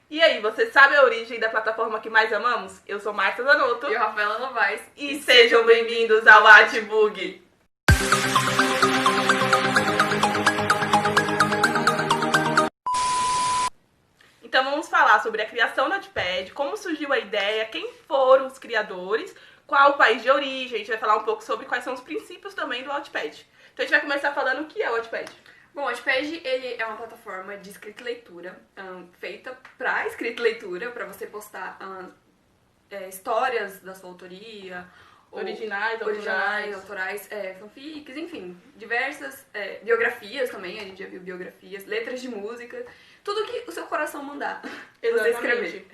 E aí, você sabe a origem da plataforma que mais amamos? Eu sou Marta Zanotto. E o Rafaela Novaes. E sejam bem-vindos ao Atbug. Então vamos falar sobre a criação do Wattpad, como surgiu a ideia, quem foram os criadores, qual o país de origem, a gente vai falar um pouco sobre quais são os princípios também do Wattpad. Então a gente vai começar falando o que é o Wattpad. Bom, o Wattpad, ele é uma plataforma de escrita e leitura, feita pra escrita e leitura, pra você postar histórias da sua autoria, Originais, autorais, fanfics, enfim, diversas biografias também, a gente já viu biografias, letras de música, tudo que o seu coração mandar você escrever.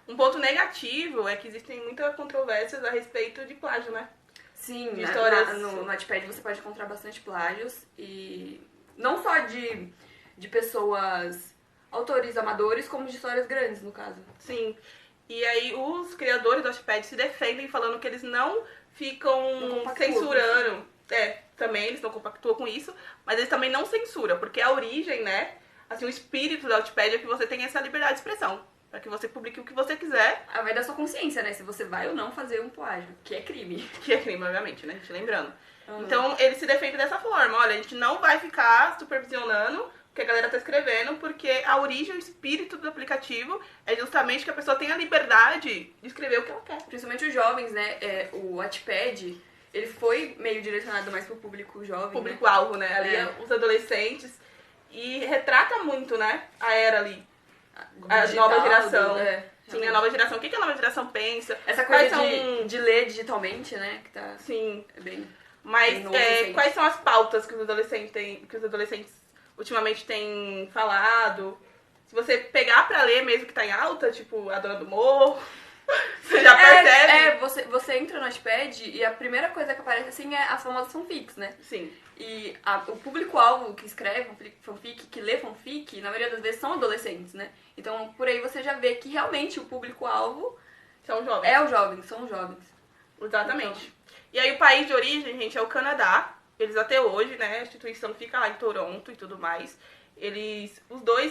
Um ponto negativo é que existem muitas controvérsias a respeito de plágio, né? Sim, no Wattpad você pode encontrar bastante plágios, e não só de pessoas, autores amadores, como de histórias grandes, no caso. Sim. E aí os criadores do Wattpad se defendem falando que eles não ficam censurando. Também eles não compactuam com isso, mas eles também não censuram, porque a origem, né, assim, o espírito do Wattpad é que você tenha essa liberdade de expressão, para que você publique o que você quiser. Vai da sua consciência, né, se você vai ou não fazer um plágio, que é crime. Que é crime, obviamente, né, a gente lembrando. Então, eles se defendem dessa forma, olha, a gente não vai ficar supervisionando o que a galera tá escrevendo, porque a origem, o espírito do aplicativo é justamente que a pessoa tenha a liberdade de escrever o que ela quer. Principalmente os jovens, né, o Wattpad, ele foi meio direcionado mais pro público jovem, público-alvo, né, ali os adolescentes, e retrata muito, né, a era ali, a nova geração. Sim, a nova geração. O que a nova geração pensa? Essa coisa de ler digitalmente, né, que tá... Sim. Bem... Mas quais são as pautas que os adolescentes ultimamente têm falado? Se você pegar pra ler mesmo que tá em alta, tipo A Dona do Morro, você já percebe. Você entra no Wattpad e a primeira coisa que aparece assim é as famosas fanfics, né? Sim. E o público-alvo que escreve fanfic, que lê fanfic, na maioria das vezes são adolescentes, né? Então por aí você já vê que realmente o público-alvo são jovens. São os jovens. Exatamente. Então, e aí o país de origem, gente, é o Canadá. Eles até hoje, né, a instituição fica lá em Toronto e tudo mais. Os dois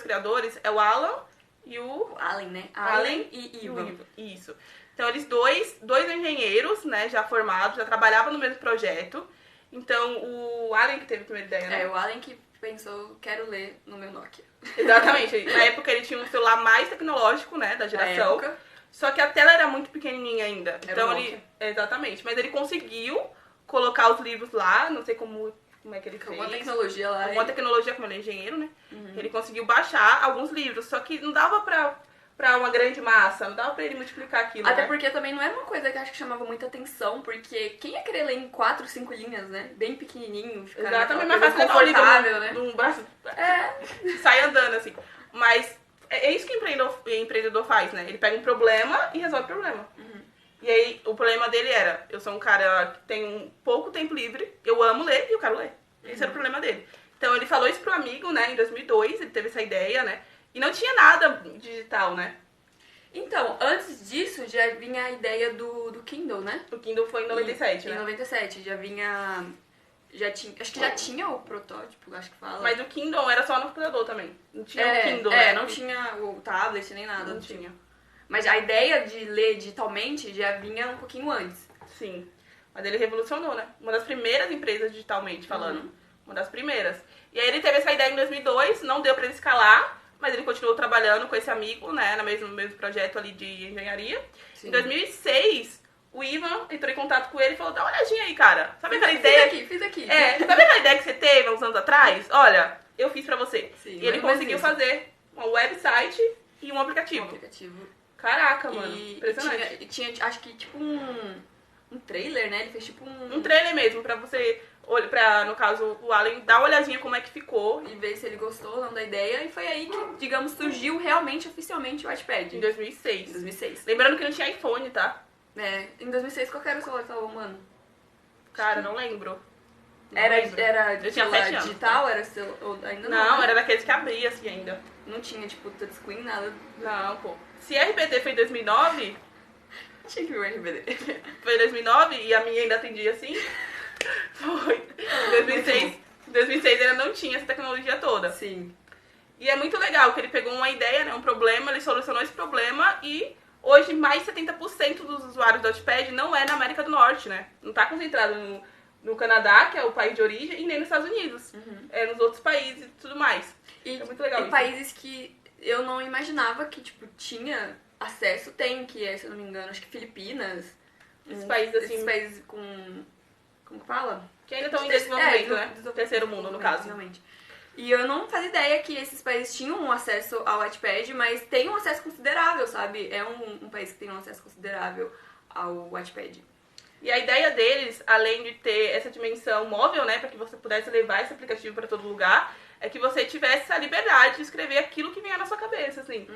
criadores, é o Alan e o... Allen, né? Allen e Ivan. Isso. Então eles dois engenheiros, né, já formados, já trabalhavam no mesmo projeto. Então o Allen que teve a primeira ideia, né? O Allen que pensou, quero ler no meu Nokia. Exatamente. Na época ele tinha um celular mais tecnológico, né, da geração. Só que a tela era muito pequenininha ainda. Então exatamente. Mas ele conseguiu colocar os livros lá, não sei como é que ele fez. Alguma tecnologia lá. Alguma tecnologia, como ele é engenheiro, né? Ele conseguiu baixar alguns livros, só que não dava pra uma grande massa, não dava pra ele multiplicar aquilo, Até porque também não era uma coisa que eu acho que chamava muita atenção, porque quem ia querer ler em 4, 5 linhas, né? Bem pequenininho. Exatamente, mas faz confortável, né? Num braço, sai andando, assim. Mas é isso que o empreendedor faz, né? Ele pega um problema e resolve o problema. E aí, o problema dele era, eu sou um cara que tem um pouco tempo livre, eu amo ler e eu quero ler. Esse era o problema dele. Então, ele falou isso pro amigo, né, em 2002, ele teve essa ideia, né, e não tinha nada digital, né. Então, antes disso, já vinha a ideia do Kindle, né? O Kindle foi em 97, né? Em 97, já vinha... acho que já tinha o protótipo, acho que fala. Mas o Kindle era só no computador também. Não tinha o Kindle, né? Não tinha o tablet nem nada. Não tinha. Mas a ideia de ler digitalmente já vinha um pouquinho antes. Sim. Mas ele revolucionou, né? Uma das primeiras empresas digitalmente falando. Uma das primeiras. E aí ele teve essa ideia em 2002, não deu pra ele escalar, mas ele continuou trabalhando com esse amigo, né? No mesmo projeto ali de engenharia. Sim. Em 2006, o Ivan entrou em contato com ele e falou, dá uma olhadinha aí, cara. Sabe aquela ideia... Fiz aqui. Sabe aquela ideia que você teve uns anos atrás? Olha, eu fiz pra você. Sim, e ele conseguiu fazer um website e um aplicativo. Caraca, mano. Impressionante. E tinha, acho que, tipo um trailer, né? Ele fez tipo um trailer mesmo, pra você, no caso, o Allen dar uma olhadinha como é que ficou. E ver se ele gostou ou não da ideia. E foi aí que, digamos, surgiu realmente, oficialmente, o Wattpad. Em 2006. Lembrando que não tinha iPhone, tá? Em 2006, qual era o celular que tava, mano? Cara, não lembro. Era eu tinha 7 anos. Digital? Era ainda não, era daqueles que abria, assim, ainda. Não tinha, tipo, touchscreen, nada? Não, pô. Se RBD foi em 2009... Tinha que ver o RBD. Foi em 2009 e a minha ainda atendia assim. Foi. Em 2006 ainda não tinha essa tecnologia toda. Sim. E é muito legal que ele pegou uma ideia, né, um problema, ele solucionou esse problema e hoje mais de 70% dos usuários do Wattpad não é na América do Norte, né? Não tá concentrado no Canadá, que é o país de origem, e nem nos Estados Unidos. É nos outros países e tudo mais. E, é muito legal isso. Países que eu não imaginava que, tipo, tinha acesso, tem, que é, se eu não me engano, acho que Filipinas. Esses países assim... Esses países com... Como fala? Que ainda estão em desenvolvimento, né? Terceiro mundo, no caso. Realmente. E eu não fazia ideia que esses países tinham um acesso ao Wattpad, mas tem um acesso considerável, sabe? É um país que tem um acesso considerável ao Wattpad. E a ideia deles, além de ter essa dimensão móvel, né, para que você pudesse levar esse aplicativo para todo lugar, é que você tivesse a liberdade de escrever aquilo que vinha na sua cabeça, assim.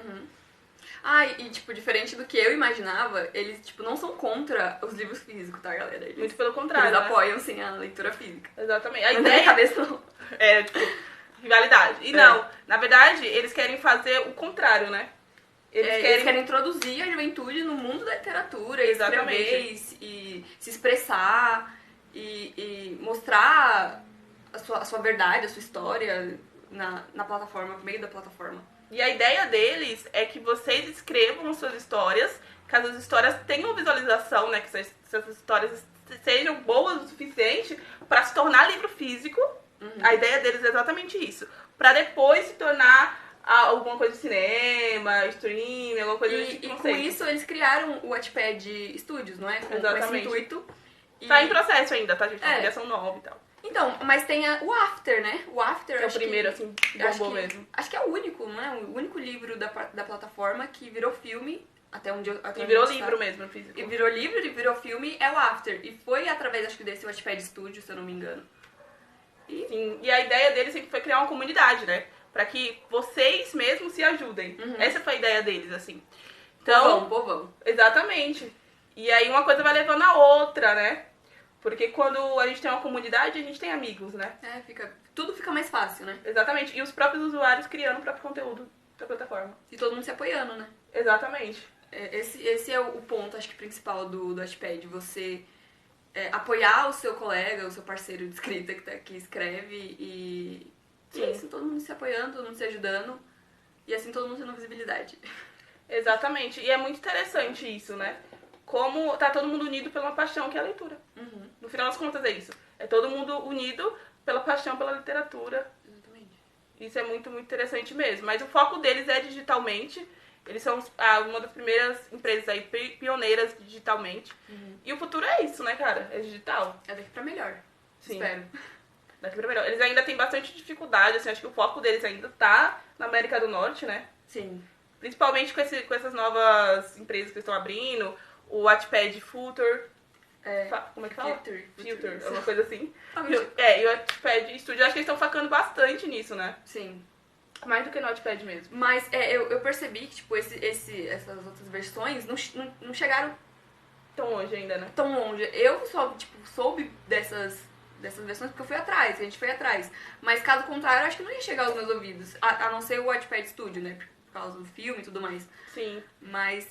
Ah, e, tipo, diferente do que eu imaginava, eles, tipo, não são contra os livros físicos, tá, galera? Muito pelo contrário, eles né? apoiam, sim, a leitura física. Exatamente. A Mas ideia... na minha cabeça não. É, tipo, rivalidade. E não, na verdade, eles querem fazer o contrário, né? Eles querem introduzir a juventude no mundo da literatura, escrever e se expressar e mostrar a sua verdade, a sua história na plataforma, por meio da plataforma. E a ideia deles é que vocês escrevam suas histórias, que as histórias tenham visualização, né? Que essas histórias sejam boas o suficiente para se tornar livro físico. A ideia deles é exatamente isso. Para depois se tornar alguma coisa de cinema, streaming, alguma coisa desse tipo. E com isso eles criaram o Wattpad Studios, não é? Com esse intuito. Tá em processo ainda, tá, gente? Uma criação nova e tal. Então, mas tem o After, né? O After, que é o primeiro, assim, bombou mesmo. Acho que é o único, não é? O único livro da plataforma que virou filme, até onde eu... E virou livro mesmo, físico. E virou livro e virou filme, é o After. E foi através, acho que, desse Wattpad Studio, se eu não me engano. Sim, e a ideia deles sempre foi criar uma comunidade, né? Pra que vocês mesmos se ajudem. Essa foi a ideia deles, assim. Então, povão. Exatamente. E aí uma coisa vai levando a outra, né? Porque quando a gente tem uma comunidade, a gente tem amigos, né? Tudo fica mais fácil, né? Exatamente. E os próprios usuários criando o próprio conteúdo da plataforma. E todo mundo se apoiando, né? Exatamente. Esse é o ponto, acho que, principal do Wattpad. Você apoiar o seu colega, o seu parceiro de escrita que escreve e assim, todo mundo se apoiando, todo mundo se ajudando e assim todo mundo tendo visibilidade. Exatamente. E é muito interessante isso, né? Como tá todo mundo unido pela paixão que é a leitura. No final das contas é isso. É todo mundo unido pela paixão pela literatura. Exatamente. Isso é muito, muito interessante mesmo. Mas o foco deles é digitalmente. Eles são uma das primeiras empresas aí pioneiras digitalmente. E o futuro é isso, né, cara? É digital. É daqui pra melhor. Sim. Espero. Daqui pra melhor. Eles ainda têm bastante dificuldade, assim, acho que o foco deles ainda tá na América do Norte, né? Sim. Principalmente com essas novas empresas que estão abrindo. O Wattpad Future. Como é que fala? Future, uma coisa assim. E o Wattpad Studio, acho que eles estão focando bastante nisso, né? Sim. Mais do que no Wattpad mesmo. Mas eu percebi que, tipo, essas outras versões não chegaram tão longe ainda, né? Tão longe. Eu só, tipo, soube dessas versões porque eu fui atrás, a gente foi atrás. Mas caso contrário, eu acho que não ia chegar aos meus ouvidos. A não ser o Wattpad Studio, né? Por causa do filme e tudo mais. Sim. Mas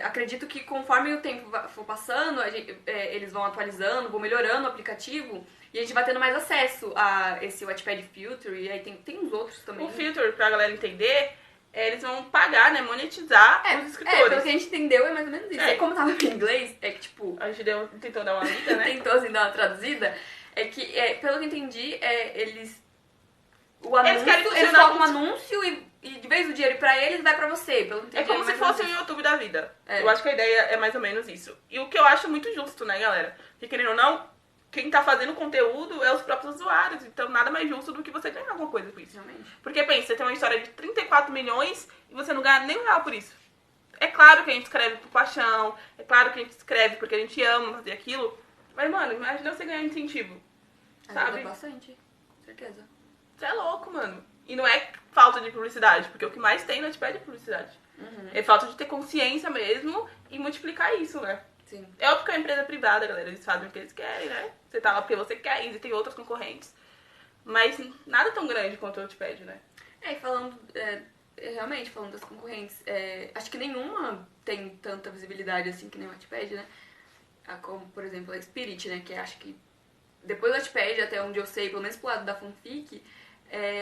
acredito que conforme o tempo for passando, eles vão atualizando, vão melhorando o aplicativo e a gente vai tendo mais acesso a esse Wattpad Filter e aí tem uns outros também. O Filter, pra galera entender, eles vão pagar, né, monetizar os escritores. Pelo que a gente entendeu, é mais ou menos isso. E como tava em inglês, é que tipo... A gente tentou dar uma lida, né? Tentou, assim, dar uma traduzida. É que, pelo que eu entendi, eles... O anúncio, eles colocam um anúncio e de vez o dinheiro pra eles vai pra você. Pelo que entendi, é como se fosse o YouTube da vida. Eu acho que a ideia é mais ou menos isso. E o que eu acho muito justo, né, galera? Porque, querendo ou não, quem tá fazendo conteúdo é os próprios usuários. Então, nada mais justo do que você ganhar alguma coisa com isso. Realmente. Porque, pensa, você tem uma história de 34 milhões e você não ganha nem R$1 por isso. É claro que a gente escreve por paixão. É claro que a gente escreve porque a gente ama fazer aquilo. Mas, mano, imagina você ganhar incentivo. Sabe? Ajuda bastante. Certeza. Você é louco, mano. E não é falta de publicidade, porque o que mais tem no Wattpad é publicidade. É falta de ter consciência mesmo e multiplicar isso, né? Sim. É óbvio que é uma empresa privada, galera. Eles fazem o que eles querem, né? Você tá lá porque você quer, e tem outras concorrentes. Mas nada tão grande quanto o Wattpad, né? E falando... realmente, falando das concorrentes, acho que nenhuma tem tanta visibilidade assim que nem o Wattpad, né? Como, por exemplo, a Spirit, né? Que acho que depois do Wattpad, até onde eu sei, pelo menos pro lado da fanfic,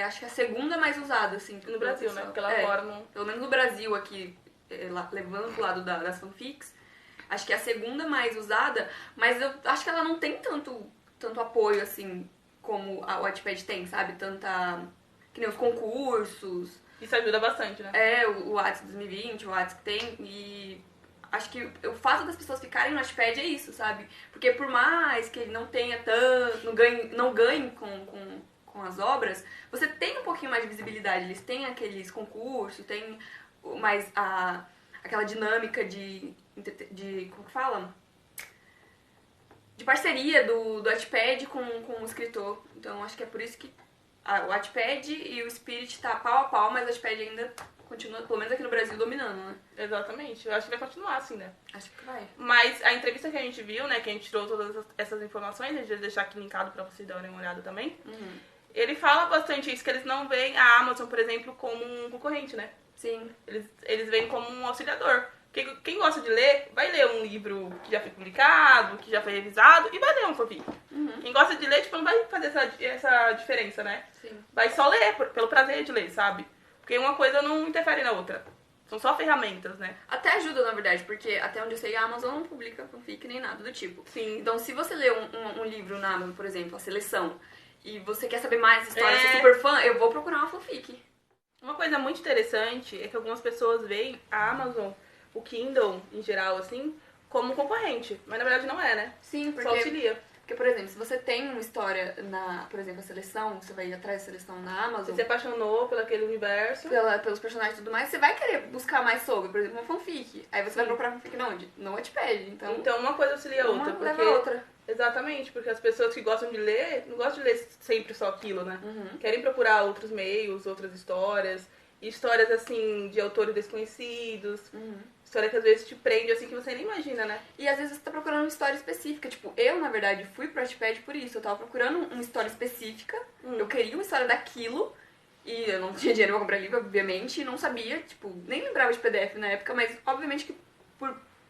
acho que a segunda mais usada, assim. No Brasil, né? Porque lá fora não... Pelo menos no Brasil, aqui, levando pro lado das fanfics, acho que é a segunda mais usada, mas eu acho que ela não tem tanto apoio, assim, como a Wattpad tem, sabe? Que nem os concursos. Isso ajuda bastante, né? O Whats 2020, o Whats que tem, e acho que o fato das pessoas ficarem no Wattpad é isso, sabe? Porque por mais que ele não tenha tanto, não ganhe com as obras, você tem um pouquinho mais de visibilidade. Eles têm aqueles concursos, tem mais aquela dinâmica de como que fala? De parceria do Wattpad com o escritor. Então acho que é por isso que o Wattpad e o Spirit tá pau a pau, mas o Wattpad ainda continua, pelo menos aqui no Brasil, dominando, né? Exatamente. Eu acho que vai continuar assim, né? Acho que vai. Mas a entrevista que a gente viu, né, que a gente tirou todas essas informações, a gente vai deixar aqui linkado pra vocês darem uma olhada também. Ele fala bastante isso, que eles não veem a Amazon, por exemplo, como um concorrente, né? Sim. Eles veem como um auxiliador. Quem gosta de ler, vai ler um livro que já foi publicado, que já foi revisado, e vai ler um fanfic. Quem gosta de ler, tipo, não vai fazer essa diferença, né? Sim. Vai só ler, pelo prazer de ler, sabe? Porque uma coisa não interfere na outra. São só ferramentas, né? Até ajuda, na verdade, porque até onde eu sei, a Amazon não publica fanfic nem nada do tipo. Sim. Então, se você lê um livro na Amazon, por exemplo, A Seleção, e você quer saber mais da história, você é super fã, eu vou procurar uma fanfic. Uma coisa muito interessante é que algumas pessoas veem a Amazon, o Kindle, em geral, assim, como concorrente. Mas, na verdade, não é, né? Sim, porque... Só auxilia. Porque, por exemplo, se você tem uma história por exemplo, a Seleção, você vai ir atrás da Seleção na Amazon... Você se apaixonou por aquele universo. Pelos personagens e tudo mais, você vai querer buscar mais sobre, por exemplo, uma fanfic. Aí você vai procurar fanfic onde? No Wattpad, então uma coisa auxilia a outra. Uma leva a outra. Exatamente, porque as pessoas que gostam de ler, não gostam de ler sempre só aquilo, né? Querem procurar outros meios, outras histórias. Histórias, assim, de autores desconhecidos. História que às vezes te prende, assim, que você nem imagina, né? E às vezes você tá procurando uma história específica. Tipo, eu, na verdade, fui pro Wattpad por isso. Eu tava procurando uma história específica. Eu queria uma história daquilo. E eu não tinha dinheiro pra comprar livro, obviamente. E não sabia, tipo, nem lembrava de PDF na época. Mas, obviamente, que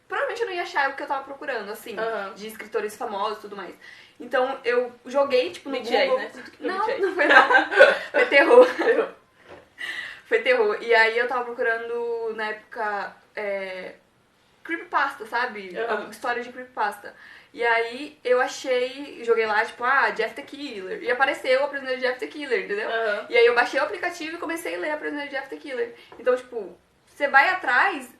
provavelmente eu não ia achar o que eu tava procurando, assim. De escritores famosos e tudo mais. Então, eu joguei, tipo, no Google... né? Não foi não. Foi terror. Foi terror. E aí eu tava procurando, na época, creepypasta, sabe? História de creepypasta. E aí eu achei, joguei lá, tipo, Jeff the Killer. E apareceu a Prisioneiro de Jeff the Killer, entendeu? E aí eu baixei o aplicativo e comecei a ler a Prisioneiro de Jeff the Killer. Então, tipo, você vai atrás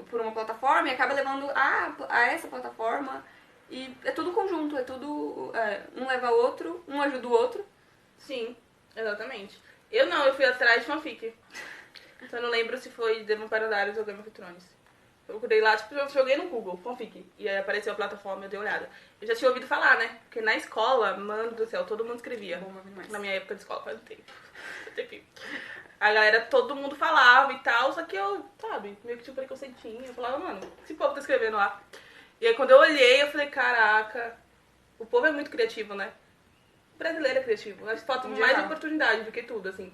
por uma plataforma e acaba levando a essa plataforma. E é tudo conjunto, é tudo... um leva o outro, um ajuda o outro. Sim, exatamente. Eu fui atrás de fanfic. Então eu não lembro se foi The Vampire Diaries ou Game of Thrones. Eu procurei lá, tipo, eu joguei no Google, fanfic. E aí apareceu a plataforma, eu dei uma olhada. Eu já tinha ouvido falar, né? Porque na escola, mano do céu, todo mundo escrevia. Bom, na minha época de escola, faz um tempo. A galera, todo mundo falava e tal, só que eu, sabe, meio que tinha um preconceitinho. Eu falava, mano, esse povo tá escrevendo lá. E aí quando eu olhei, eu falei, caraca, o povo é muito criativo, né? O brasileiro é criativo. Acho que falta mais oportunidade do que tudo, assim.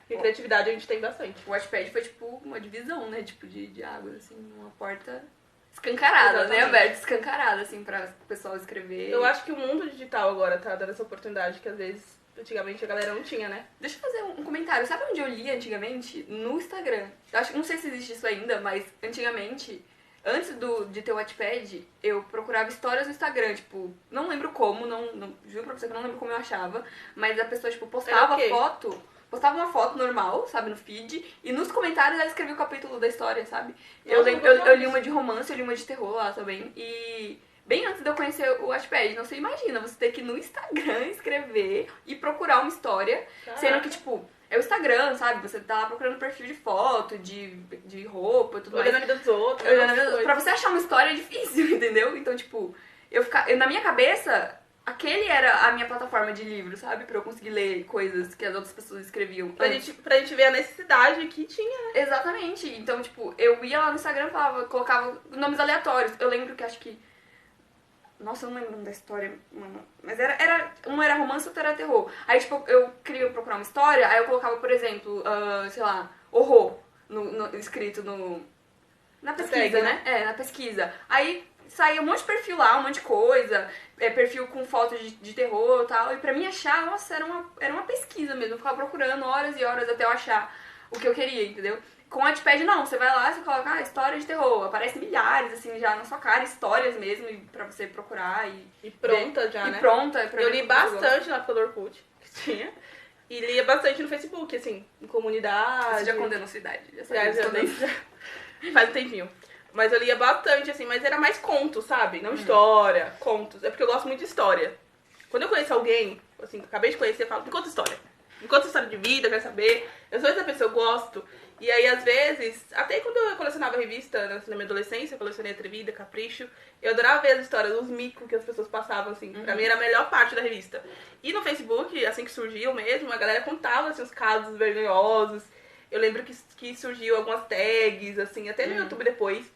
Porque criatividade a gente tem bastante. O Wattpad foi, tipo, uma divisão, né? Tipo, de águas, assim, uma porta escancarada, exatamente, né? Aberta, escancarada, assim, pra o pessoal escrever. Eu acho que o mundo digital agora tá dando essa oportunidade que, às vezes, antigamente a galera não tinha, né? Deixa eu fazer um comentário. Sabe onde eu li antigamente? No Instagram. Eu acho que não sei se existe isso ainda, mas antigamente, antes de ter o Wattpad, eu procurava histórias no Instagram, tipo, não lembro como, não juro pra você que eu não lembro como eu achava, mas a pessoa, tipo, postava uma foto normal, sabe, no feed, e nos comentários ela escrevia o capítulo da história, sabe? Eu li uma de romance, eu li uma de terror lá também, e bem antes de eu conhecer o Wattpad, não você imagina, você ter que ir no Instagram escrever e procurar uma história, sendo que, tipo, é o Instagram, sabe? Você tá lá procurando perfil de foto, de roupa e tudo mais. Olhando a vida dos outros. Pra você achar uma história é difícil, entendeu? Então, tipo, na minha cabeça... Aquele era a minha plataforma de livro, sabe? Pra eu conseguir ler coisas que as outras pessoas escreviam. Pra gente ver a necessidade que tinha, né? Exatamente. Então, tipo, eu ia lá no Instagram e colocava nomes aleatórios. Eu lembro que acho que... Nossa, eu não lembro o nome da história, mano. Mas um era romance, outro era terror. Aí, tipo, eu queria procurar uma história, aí eu colocava, por exemplo, sei lá, horror, escrito na pesquisa, né? Na pesquisa. Aí saía um monte de perfil lá, um monte de coisa, perfil com fotos de terror e tal. E pra mim achar, nossa, era uma pesquisa mesmo. Eu ficava procurando horas e horas até eu achar o que eu queria, entendeu? Com o Wattpad não, você vai lá, você coloca, história de terror, aparece milhares, assim, já na sua cara, histórias mesmo, pra você procurar e pronta ver. Já, e né? Pronta. Eu li bastante na época do Orkut, que tinha, e lia bastante no Facebook, assim, em comunidade. Você já condenou sua idade, já faz um tempinho. Mas eu lia bastante, assim, mas era mais contos, sabe? Não história, contos. É porque eu gosto muito de história. Quando eu conheço alguém, assim, acabei de conhecer, eu falo, me conta história. Me conta história de vida, eu quero saber. Eu sou essa pessoa, eu gosto. E aí, às vezes, até quando eu colecionava revista na minha adolescência, eu colecionei Atrevida, Capricho, eu adorava ver as histórias, os micos que as pessoas passavam, assim. Pra mim era a melhor parte da revista. E no Facebook, assim que surgiu mesmo, a galera contava, assim, os casos vergonhosos. Eu lembro que surgiu algumas tags, assim, até no YouTube depois,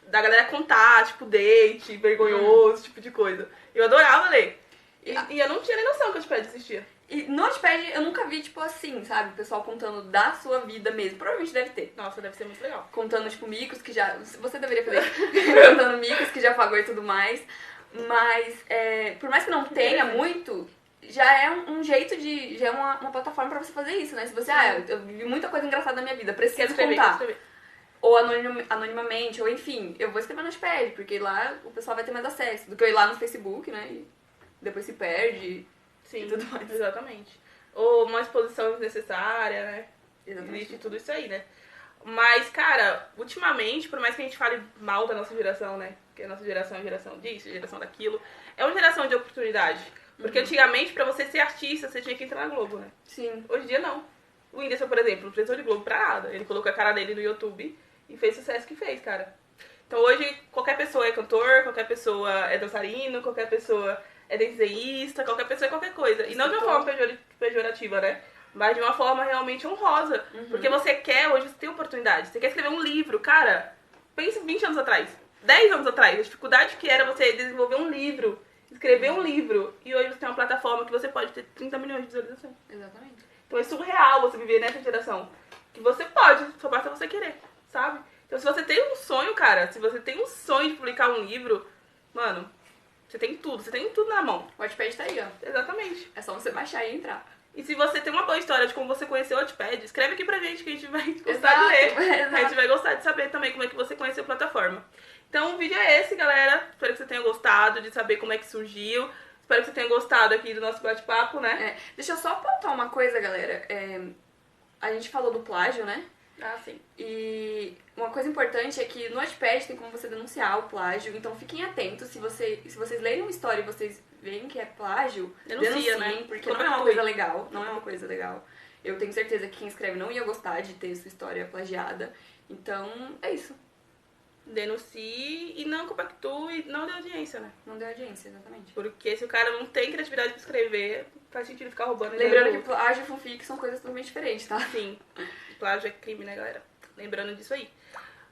da galera contar, tipo, date, vergonhoso, tipo de coisa. Eu adorava ler. E eu não tinha nem noção que o Wattpad existia. E no Wattpad eu nunca vi, tipo assim, sabe? O pessoal contando da sua vida mesmo. Provavelmente deve ter. Nossa, deve ser muito legal. Contando, tipo, micos que já... Você deveria fazer. Contando micos que já pagou e tudo mais. Mas, por mais que não tenha muito, já é um jeito de... Já é uma plataforma pra você fazer isso, né? Se você... eu vivi muita coisa engraçada na minha vida, preciso contar. Ou anonimamente, ou enfim, eu vou escrever no Wattpad, porque lá o pessoal vai ter mais acesso do que eu ir lá no Facebook, né? E depois se perde. Sim, e tudo mais. Exatamente. Ou uma exposição desnecessária, né? Existe tudo isso aí, né? Mas, cara, ultimamente, por mais que a gente fale mal da nossa geração, né? Porque a nossa geração é geração disso, geração daquilo, é uma geração de oportunidade. Porque antigamente, pra você ser artista, você tinha que entrar na Globo, né? Sim. Hoje em dia, não. O Whindersson, por exemplo, não precisou de Globo pra nada. Ele colocou a cara dele no YouTube e fez o sucesso que fez, cara. Então hoje, qualquer pessoa é cantor, qualquer pessoa é dançarino, qualquer pessoa é desenhista, qualquer pessoa é qualquer coisa. E não de uma forma pejorativa, né? Mas de uma forma realmente honrosa. Porque você quer, hoje você tem oportunidade. Você quer escrever um livro, cara, pense 20 anos atrás, 10 anos atrás, a dificuldade que era você desenvolver um livro, escrever um livro. E hoje você tem uma plataforma que você pode ter 30 milhões de visualizações. Exatamente. Então é surreal você viver nessa geração. Que você pode, só basta você querer, sabe? Então se você tem um sonho, cara, se você tem um sonho de publicar um livro, mano, você tem tudo na mão. O Wattpad tá aí, ó. Exatamente. É só você baixar e entrar. E se você tem uma boa história de como você conheceu o Wattpad, escreve aqui pra gente que a gente vai gostar de ler. Exato. A gente vai gostar de saber também como é que você conheceu a plataforma. Então o vídeo é esse, galera. Espero que você tenha gostado de saber como é que surgiu. Espero que você tenha gostado aqui do nosso bate-papo, né? Deixa eu só apontar uma coisa, galera. A gente falou do plágio, né? Ah, sim. E uma coisa importante é que no Wattpad tem como você denunciar o plágio, então fiquem atentos. Se vocês lerem uma história e vocês veem que é plágio, denunciem, né? Porque não é uma coisa legal. Não é uma coisa legal. Eu tenho certeza que quem escreve não ia gostar de ter sua história plagiada. Então, é isso. Denuncie e não compactue, não dê audiência, né? Não dê audiência, exatamente. Porque se o cara não tem criatividade pra escrever, faz sentido ficar roubando. Lembrando que plágio e fanfic são coisas totalmente diferentes, tá? Sim. Plágio é crime, né, galera? Lembrando disso aí.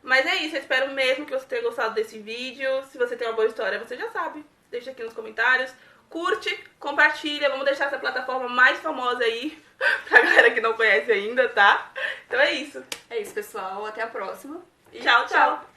Mas é isso, eu espero mesmo que você tenha gostado desse vídeo. Se você tem uma boa história, você já sabe. Deixa aqui nos comentários. Curte, compartilha, vamos deixar essa plataforma mais famosa aí pra galera que não conhece ainda, tá? Então é isso. É isso, pessoal. Até a próxima. E tchau, tchau.